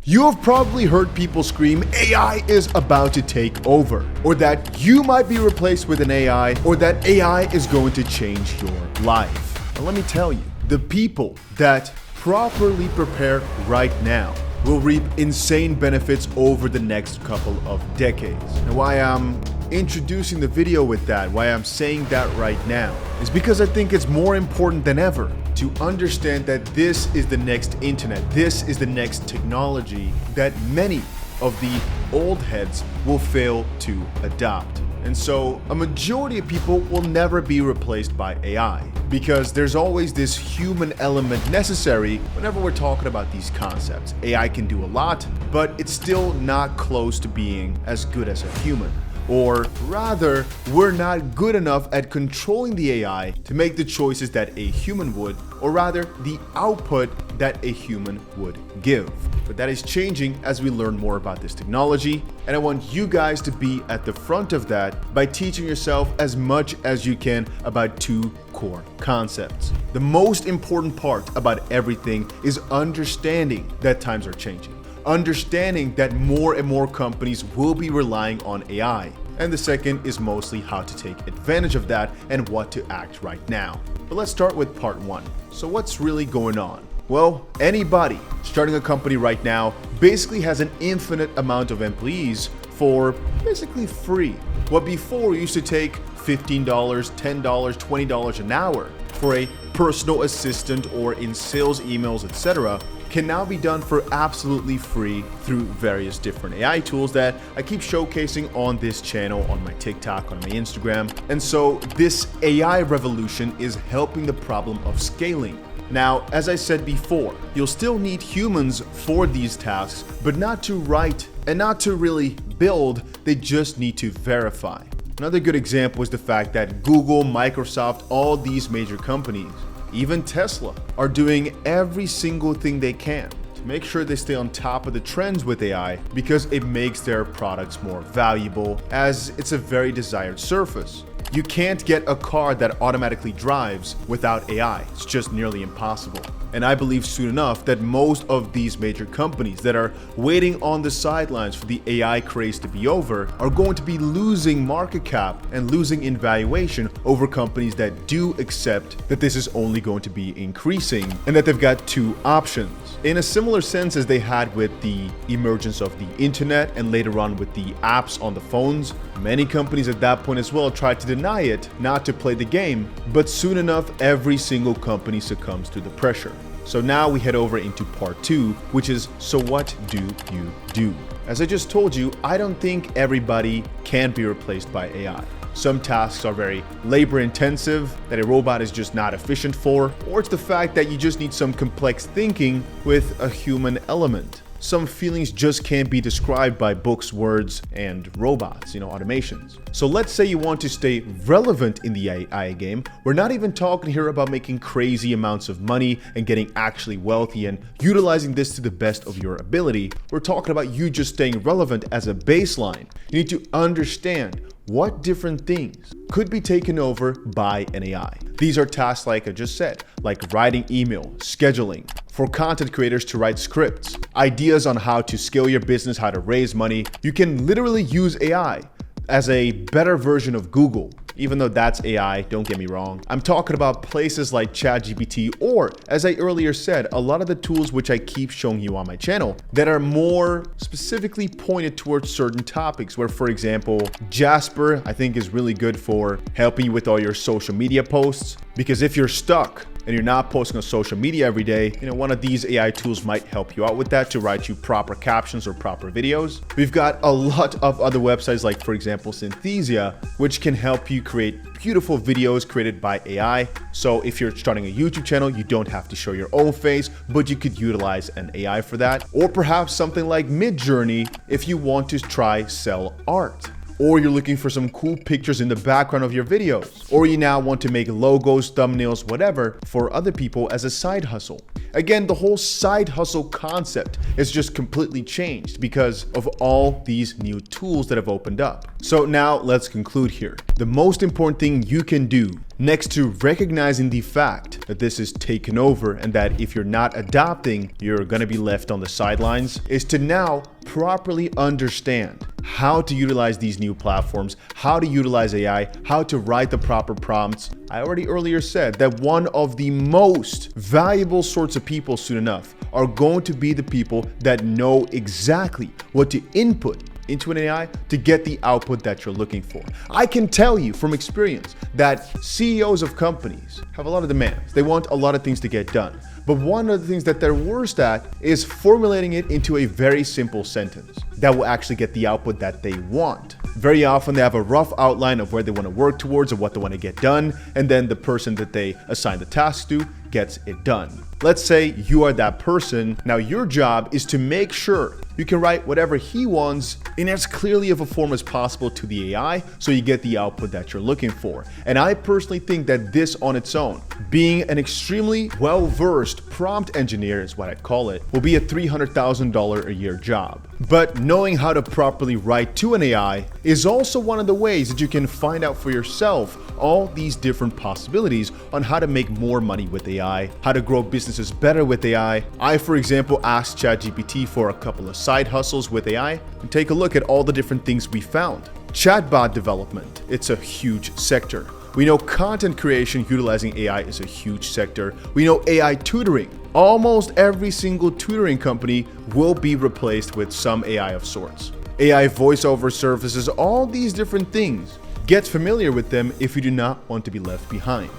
You have probably heard people scream, AI is about to take over, or that you might be replaced with an AI, or that AI is going to change your life. And let me tell you, the people that properly prepare right now will reap insane benefits over the next couple of decades. And why I'm introducing the video with that, why I'm saying that right now, is because I think it's more important than ever to understand that this is the next internet, this is the next technology that many of the old heads will fail to adopt. And so a majority of people will never be replaced by AI because there's always this human element necessary whenever we're talking about these concepts. AI can do a lot, but it's still not close to being as good as a human. Or rather, we're not good enough at controlling the AI to make the choices that a human would, or rather, the output that a human would give. But that is changing as we learn more about this technology, and I want you guys to be at the front of that by teaching yourself as much as you can about two core concepts. The most important part about everything is understanding that times are changing. Understanding that more and more companies will be relying on AI. And the second is mostly how to take advantage of that and what to act right now. But let's start with part one. So what's really going on? Well, anybody starting a company right now basically has an infinite amount of employees for basically free. What before used to take $15, $10, $20 an hour for a personal assistant or in sales emails, etc., can now be done for absolutely free through various different AI tools that I keep showcasing on this channel, on my TikTok, on my Instagram. And so this AI revolution is helping the problem of scaling. Now, as I said before, you'll still need humans for these tasks, but not to write and not to really build, they just need to verify. Another good example is the fact that Google, Microsoft, all these major companies, even Tesla, are doing every single thing they can to make sure they stay on top of the trends with AI because it makes their products more valuable as it's a very desired surface. You can't get a car that automatically drives without AI. It's just nearly impossible. And I believe soon enough that most of these major companies that are waiting on the sidelines for the AI craze to be over are going to be losing market cap and losing in valuation over companies that do accept that this is only going to be increasing and that they've got two options. In a similar sense as they had with the emergence of the internet and later on with the apps on the phones, many companies at that point as well tried to deny it, not to play the game, but soon enough every single company succumbs to the pressure. So now we head over into part two, which is, so what do you do? As I just told you, I don't think everybody can be replaced by AI. Some tasks are very labor intensive that a robot is just not efficient for, or it's the fact that you just need some complex thinking with a human element. Some feelings just can't be described by books, words, and robots, automations. So let's say you want to stay relevant in the AI game. We're not even talking here about making crazy amounts of money and getting actually wealthy and utilizing this to the best of your ability. We're talking about you just staying relevant as a baseline. You need to understand what different things could be taken over by an AI. These are tasks like I just said, like writing email, scheduling, for content creators to write scripts, ideas on how to scale your business, how to raise money. You can literally use AI as a better version of Google. Even though that's AI, don't get me wrong. I'm talking about places like ChatGPT or, as I earlier said, a lot of the tools which I keep showing you on my channel that are more specifically pointed towards certain topics where, for example, Jasper, I think is really good for helping you with all your social media posts. Because if you're stuck and you're not posting on social media every day, one of these AI tools might help you out with that to write you proper captions or proper videos. We've got a lot of other websites like, for example, Synthesia, which can help you create beautiful videos created by AI. So if you're starting a YouTube channel, you don't have to show your own face, but you could utilize an AI for that. Or perhaps something like Midjourney if you want to try sell art. Or you're looking for some cool pictures in the background of your videos. Or you now want to make logos, thumbnails, whatever for other people as a side hustle. Again, the whole side hustle concept is just completely changed because of all these new tools that have opened up. So now let's conclude here. The most important thing you can do, next to recognizing the fact that this is taken over and that if you're not adopting, you're gonna be left on the sidelines, is to now properly understand how to utilize these new platforms, how to utilize AI, how to write the proper prompts. I already earlier said that one of the most valuable sorts of people soon enough are going to be the people that know exactly what to input into an AI to get the output that you're looking for. I can tell you from experience that CEOs of companies have a lot of demands. They want a lot of things to get done. But one of the things that they're worst at is formulating it into a very simple sentence that will actually get the output that they want. Very often they have a rough outline of where they want to work towards or what they want to get done, and then the person that they assign the task to gets it done. Let's say you are that person. Now your job is to make sure you can write whatever he wants in as clearly of a form as possible to the AI so you get the output that you're looking for. And I personally think that this on its own, being an extremely well-versed prompt engineer is what I'd call it, will be a $300,000 a year job. But knowing how to properly write to an AI is also one of the ways that you can find out for yourself all these different possibilities on how to make more money with AI, how to grow businesses better with AI. I, for example, asked ChatGPT for a couple of side hustles with AI and take a look at all the different things we found. Chatbot development, it's a huge sector. We know content creation utilizing AI is a huge sector. We know AI tutoring. Almost every single tutoring company will be replaced with some AI of sorts. AI voiceover services, all these different things. Get familiar with them if you do not want to be left behind.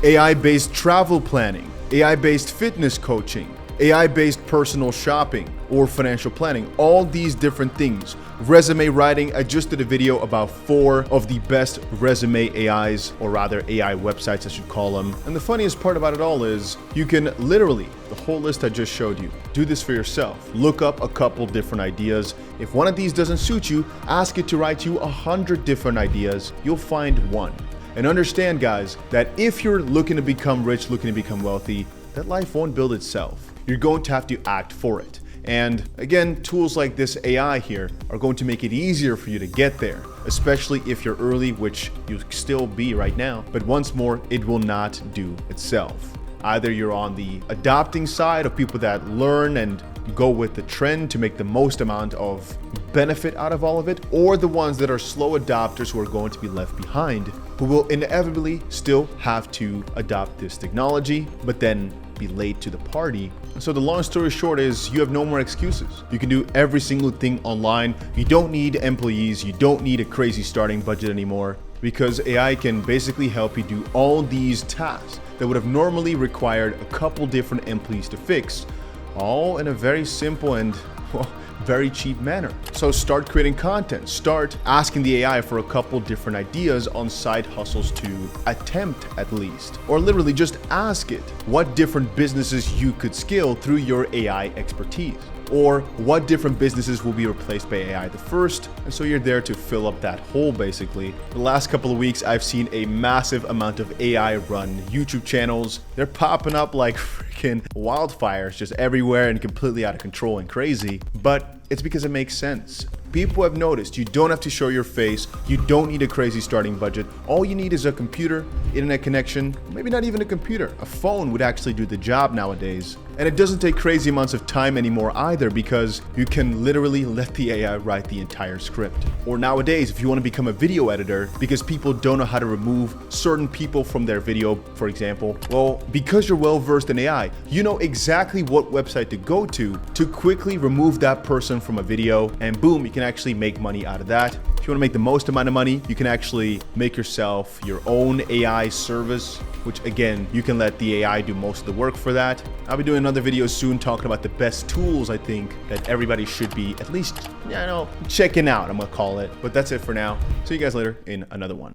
AI-based travel planning, AI-based fitness coaching, AI-based personal shopping or financial planning, all these different things. Resume writing, I just did a video about 4 of the best resume AIs, or rather AI websites I should call them. And the funniest part about it all is you can literally, the whole list I just showed you, do this for yourself. Look up a couple different ideas. If one of these doesn't suit you, ask it to write you 100 different ideas. You'll find one. And understand, guys, that if you're looking to become rich, looking to become wealthy, that life won't build itself. You're going to have to act for it. And again, tools like this AI here are going to make it easier for you to get there, especially if you're early, which you'll still be right now. But once more, it will not do itself. Either you're on the adopting side of people that learn and go with the trend to make the most amount of benefit out of all of it, or the ones that are slow adopters who are going to be left behind, who will inevitably still have to adopt this technology, but then be late to the party. So the long story short is you have no more excuses. You can do every single thing online. You don't need employees. You don't need a crazy starting budget anymore, because AI can basically help you do all these tasks that would have normally required a couple different employees to fix, all in a very simple and, well, very cheap manner. So start creating content, start asking the AI for a couple different ideas on side hustles to attempt at least, or literally just ask it what different businesses you could scale through your AI expertise, or what different businesses will be replaced by AI the first. And so you're there to fill up that hole basically. The last couple of weeks, I've seen a massive amount of AI run YouTube channels. They're popping up like freaking wildfires just everywhere and completely out of control and crazy. But it's because it makes sense. People have noticed you don't have to show your face. You don't need a crazy starting budget. All you need is a computer, internet connection, maybe not even a computer. A phone would actually do the job nowadays. And it doesn't take crazy amounts of time anymore either, because you can literally let the AI write the entire script. Or nowadays, if you want to become a video editor, because people don't know how to remove certain people from their video, for example, well, because you're well versed in AI, you know exactly what website to go to quickly remove that person from a video, and boom, you can actually make money out of that. If you want to make the most amount of money, you can actually make yourself your own AI service, which again, you can let the AI do most of the work for that. I'll be doing another video soon talking about the best tools I think that everybody should be at least, checking out, I'm gonna call it. But that's it for now. See you guys later in another one.